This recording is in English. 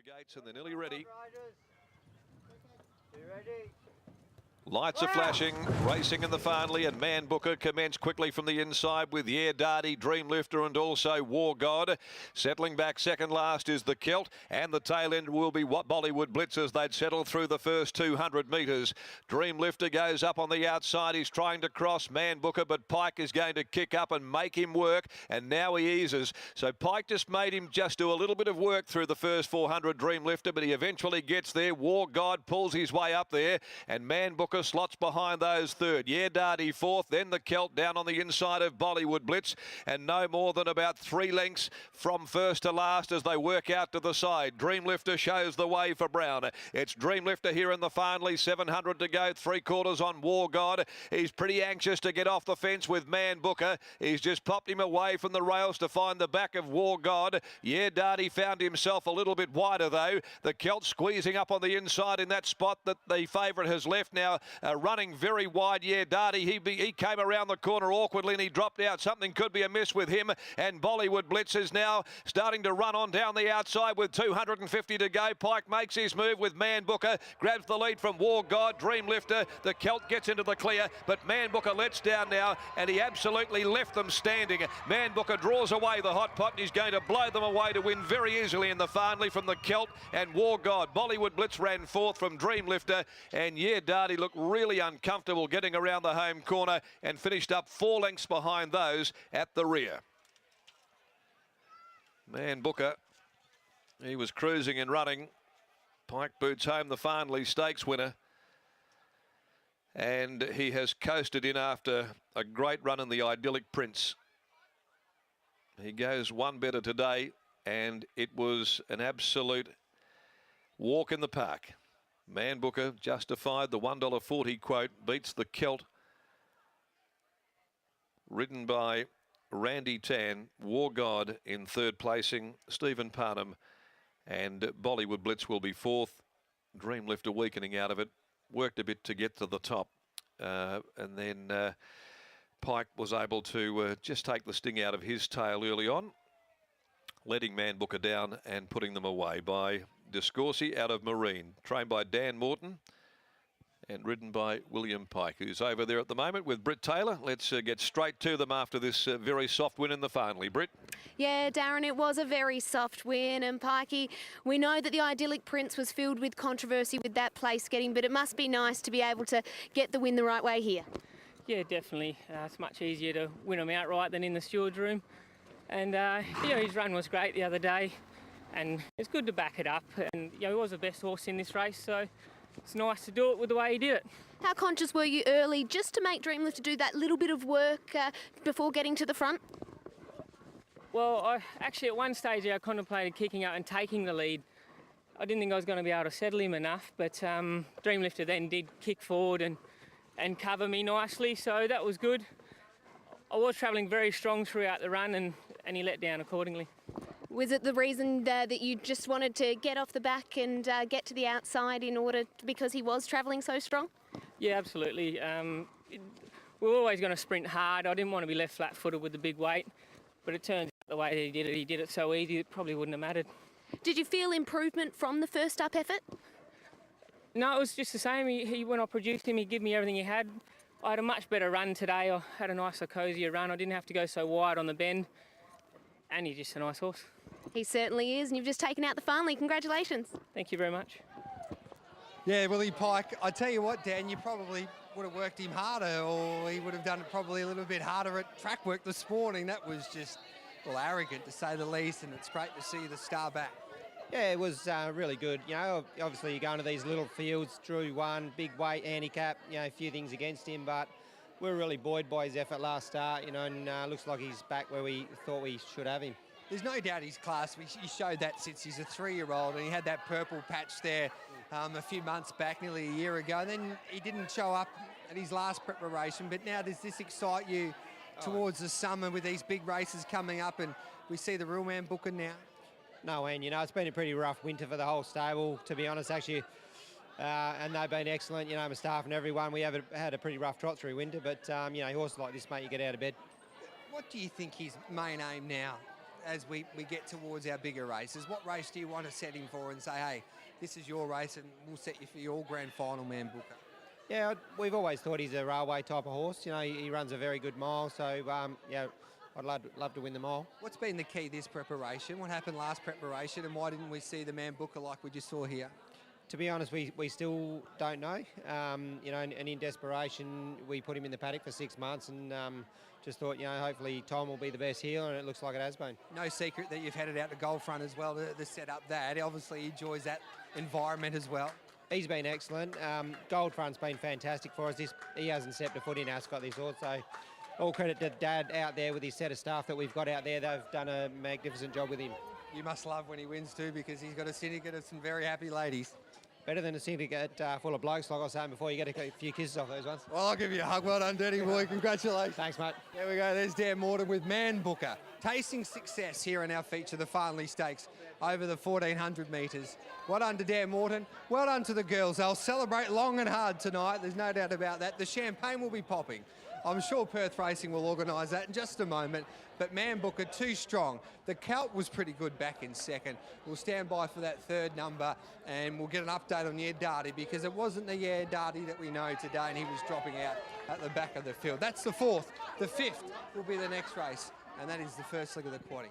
the gates and they're nearly ready. You ready? Lights are flashing, racing in the Farnley, and Man Booker commenced quickly from the inside with Yeah Darty, Dream Lifter and also War God. Settling back second last is the Celt, and the tail end will be what Bollywood Blitz as they'd settle through the first 200 metres. Dream Lifter goes up on the outside. He's trying to cross Man Booker, but Pike is going to kick up and make him work, and now he eases. So Pike just made him just do a little bit of work through the first 400 Dream Lifter, but he eventually gets there. War God pulls his way up there, and Man Booker slots behind those third. Yeah Darty fourth, then the Celt down on the inside of Bollywood Blitz, and no more than about 3 lengths from first to last as they work out to the side. Dream Lifter shows the way for Brown. It's Dream Lifter here in the Farnley, 700 to go, 3/4 on War God. He's pretty anxious to get off the fence with Man Booker. He's just popped him away from the rails to find the back of War God. Yeah Darty found himself a little bit wider though. The Celt squeezing up on the inside in that spot that the favourite has left now. Running very wide, Yeah Darty. He came around the corner awkwardly and he dropped out. Something could be amiss with him. And Bollywood Blitz is now starting to run on down the outside with 250 to go. Pike makes his move with Man Booker. Grabs the lead from War God. Dream Lifter. The Celt gets into the clear, but Man Booker lets down now, and he absolutely left them standing. Man Booker draws away the hot pot. He's going to blow them away to win very easily in the Farnley from the Celt and War God. Bollywood Blitz ran fourth from Dream Lifter, and Yeah Darty looked really uncomfortable getting around the home corner and finished up 4 lengths behind those at the rear. Man Booker, he was cruising and running. Pike boots home the Farnley Stakes winner, and he has coasted in after a great run in the Idyllic Prince. He goes one better today, and it was an absolute walk in the park. Man Booker justified. The $1.40 quote beats the Celt, ridden by Randy Tan. War God in third placing, Stephen Parnham, and Bollywood Blitz will be fourth. Dream Lifter weakening out of it, worked a bit to get to the top, and then Pike was able to just take the sting out of his tail early on, letting Man Booker down and putting them away by Discorsi out of Marine, trained by Dan Morton and ridden by William Pike, who's over there at the moment with Britt Taylor. Let's get straight to them after this very soft win in the Farnley. Britt? Yeah, Darren, it was a very soft win, and Pikey, we know that the Idyllic Prince was filled with controversy with that place getting, but it must be nice to be able to get the win the right way here. Yeah, definitely. It's much easier to win them outright than in the steward's room. And, his run was great the other day, and it's good to back it up. And, he was the best horse in this race, so it's nice to do it with the way he did it. How conscious were you early just to make Dream Lifter do that little bit of work before getting to the front? Well, actually at one stage I contemplated kicking out and taking the lead. I didn't think I was going to be able to settle him enough, but Dream Lifter then did kick forward and cover me nicely, so that was good. I was travelling very strong throughout the run, and he let down accordingly. Was it the reason that you just wanted to get off the back and get to the outside because he was travelling so strong? Yeah, absolutely. We were always going to sprint hard. I didn't want to be left flat-footed with the big weight, but it turns out the way he did it so easy, it probably wouldn't have mattered. Did you feel improvement from the first up effort? No, it was just the same. When I produced him, he gave me everything he had. I had a much better run today. I had a nicer, cosier run. I didn't have to go so wide on the bend, and he's just a nice horse. He certainly is, and you've just taken out the Farnley. Congratulations. Thank you very much. Yeah, Willie Pike, I tell you what, Dan, you probably would have worked him harder, or he would have done it probably a little bit harder at track work this morning. That was just, well, arrogant to say the least, and it's great to see the star back. Yeah, it was really good. Obviously you go into these little fields, Drew won, big weight handicap, a few things against him, but we're really buoyed by his effort last start, and looks like he's back where we thought we should have him. There's no doubt he's class. He showed that since he's a 3-year-old, and he had that purple patch there a few months back, nearly a year ago. And then he didn't show up at his last preparation, but now does this excite you towards the summer with these big races coming up, and we see the real Man Booker now? No, and it's been a pretty rough winter for the whole stable, to be honest, actually. And they've been excellent, my staff and everyone. We have had a pretty rough trot through winter, but, horses like this, mate, you get out of bed. What do you think his main aim now as we get towards our bigger races? What race do you want to set him for and say, hey, this is your race and we'll set you for your grand final, Man Booker? Yeah, we've always thought he's a railway type of horse. You know, he runs a very good mile, so yeah, I'd love to win the mile. What's been the key this preparation? What happened last preparation, and why didn't we see the Man Booker like we just saw here? To be honest, we still don't know. You know, and in desperation, we put him in the paddock for 6 months and just thought, you know, hopefully Tom will be the best healer, and it looks like it has been. No secret that you've headed out to Goldfront as well to set up that. He obviously enjoys that environment as well. He's been excellent. Goldfront's been fantastic for us. He hasn't stepped a foot in Ascot this horse, so all credit to Dad out there with his set of staff that we've got out there. They've done a magnificent job with him. You must love when he wins too, because he's got a syndicate of some very happy ladies. Better than a syndicate full of blokes, like I was saying before. You get a few kisses off those ones. Well, I'll give you a hug. Well done, Dirty Boy. Congratulations. Thanks, mate. There we go. There's Dan Morton with Man Booker. Tasting success here in our feature, the Farnley Stakes, over the 1,400 metres. Well done to Dan Morton. Well done to the girls. They'll celebrate long and hard tonight. There's no doubt about that. The champagne will be popping. I'm sure Perth Racing will organise that in just a moment. But Man Booker, too strong. The Celt was pretty good back in second. We'll stand by for that third number and we'll get an update on Yer Darty, because it wasn't the Yer Darty that we know today, and he was dropping out at the back of the field. That's the fourth. The fifth will be the next race, and that is the first leg of the quaddie.